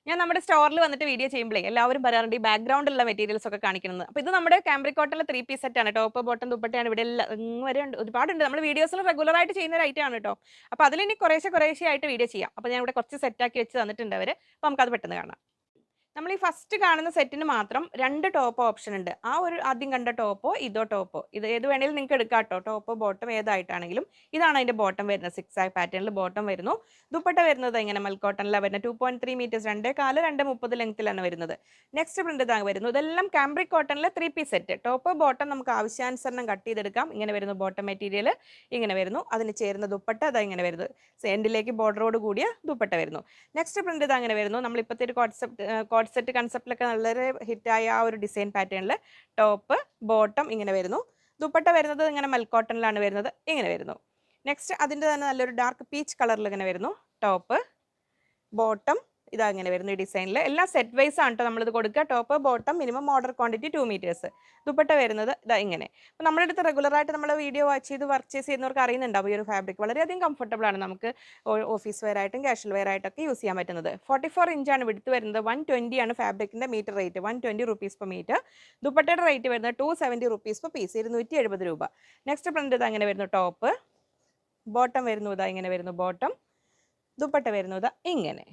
ഞാൻ നമ്മുടെ സ്റ്റോറിൽ വന്നിട്ട് വീഡിയോ ചെയ്യുമ്പോഴേ എല്ലാവരും പറയാറുണ്ട് ഈ ബാക്ക്ഗ്രൗണ്ടിലുള്ള മെറ്റീരിയൽസ് ഒക്കെ കാണിക്കുന്നത്. അപ്പോൾ ഇത് നമ്മുടെ കാംബ്രിക് കോട്ടണിലെ 3 പീസ് സെറ്റ് ആണ്. ടോപ്പ് ബോട്ടം ദുപ്പട്ടയാണ് ഇവിടെ എല്ലാം വരെ ഉണ്ട്, ഒരുപാടുണ്ട്. നമ്മൾ വീഡിയോസിൽ റെഗുലർ ആയിട്ട് ചെയ്യുന്ന ഒരു ഐറ്റം ആണ് കേട്ടോ. അപ്പോൾ അതിലിനി കുറേശ്ശെ ആയിട്ട് വീഡിയോ ചെയ്യാം. അപ്പോൾ ഞാൻ ഇവിടെ കുറച്ച് സെറ്റ് ആക്കി വെച്ച് തന്നിട്ടുണ്ട് അവർ. അപ്പോൾ നമുക്കത് പെട്ടെന്ന് കാണാം. നമ്മൾ ഈ ഫസ്റ്റ് കാണുന്ന സെറ്റിന് മാത്രം 2 ടോപ്പ് ഓപ്ഷൻ ഉണ്ട്. ആ ഒരു ആദ്യം കണ്ട ടോപ്പോ ഇതോ ടോപ്പോ ഇത് ഏത് വേണേലും നിങ്ങൾക്ക് എടുക്കാം കേട്ടോ. ടോപ്പ് ബോട്ടം ഏതായിട്ടാണെങ്കിലും. ഇതാണ് അതിന്റെ ബോട്ടം വരുന്നത്. 6 ആഗ് പാറ്റേണിൽ ബോട്ടം വരുന്നു. ദുപ്പട്ട വരുന്നത് ഇങ്ങനെ മൽക്കോട്ടണിലാണ് വരുന്നത്. 2.3 മീറ്റേഴ്സ് 2.4 2.30 ലെങ്ത്തിലാണ് വരുന്നത്. നെക്സ്റ്റ് പ്രിന്റ് ഇതാണ് വരുന്നത്. ഇതെല്ലാം കാംബ്രിക് കോട്ടണിലെ 3 പീസ് സെറ്റ്. ടോപ്പ് ബോട്ടം നമുക്ക് ആവശ്യാനുസരണം കട്ട് ചെയ്തെടുക്കാം. ഇങ്ങനെ വരുന്നു ബോട്ടം മെറ്റീരിയൽ, ഇങ്ങനെ വരുന്നു. അതിന് ചേരുന്ന ദുപ്പട്ട അതാ ഇങ്ങനെ വരുന്നത്. സെൻഡിലേക്ക് ബോർഡറോട് കൂടിയ ദുപ്പട്ട വരുന്നു. നെക്സ്റ്റ് പ്രിന്റ് ഇത് അങ്ങനെ വരുന്നു. നമ്മൾ ഇപ്പോഴത്തെ ഒരു കോഡ് സെറ്റ് കൺസെപ്റ്റിലൊക്കെ വളരെ ഹിറ്റായ ആ ഒരു ഡിസൈൻ പാറ്റേണിൽ ടോപ്പ് ബോട്ടം ഇങ്ങനെ വരുന്നു. ദുപ്പട്ട വരുന്നത് ഇങ്ങനെ മൽക്കോട്ടണിലാണ് വരുന്നത്, ഇങ്ങനെ വരുന്നു. നെക്സ്റ്റ് അതിൻ്റെ തന്നെ നല്ലൊരു ഡാർക്ക് പീച്ച് കളറിൽ ഇങ്ങനെ വരുന്നു. ടോപ്പ് ബോട്ടം ഇതാ ഇങ്ങനെ വരുന്നു. ഈ ഡിസൈനിൽ എല്ലാം സെറ്റ് വൈസ് ആണ് കേട്ടോ നമ്മളിത് കൊടുക്കുക. Top bottom minimum order quantity 2 meters. Dupatta വരുന്നത് ഇതാ ഇങ്ങനെ. അപ്പോൾ നമ്മുടെ അടുത്ത് റെഗുലറായിട്ട് നമ്മൾ വീഡിയോ വാച്ച് ചെയ്ത് പർച്ചേസ് ചെയ്യുന്നവർക്ക് അറിയുന്നുണ്ടാവും ഈ ഒരു ഫാബ്രിക് വളരെയധികം കംഫർട്ടബിൾ ആണ്. നമുക്ക് ഓഫീസ് വെയർ ആയിട്ടും കാഷ്വൽ വെയർ ആയിട്ടൊക്കെ യൂസ് ചെയ്യാൻ പറ്റുന്നത്. 44 ഇഞ്ചാണ് വിടുത്ത് വരുന്നത്. 120 ആണ് ഫാബ്രിക്കിൻ്റെ metre rate. 120 rupees per metre. ദുപ്പട്ടയുടെ റേറ്റ് വരുന്നത് 270 റുപ്പീസ് പെർ പീസ്, 270 രൂപ. നെക്സ്റ്റ് പ്രിന്റ് ഇത് അങ്ങനെ വരുന്നു. ടോപ്പ് ബോട്ടം വരുന്നു ഇതാ ഇങ്ങനെ വരുന്നു. ബോട്ടം ദുപ്പട്ട വരുന്നു ഇതാ ഇങ്ങനെ.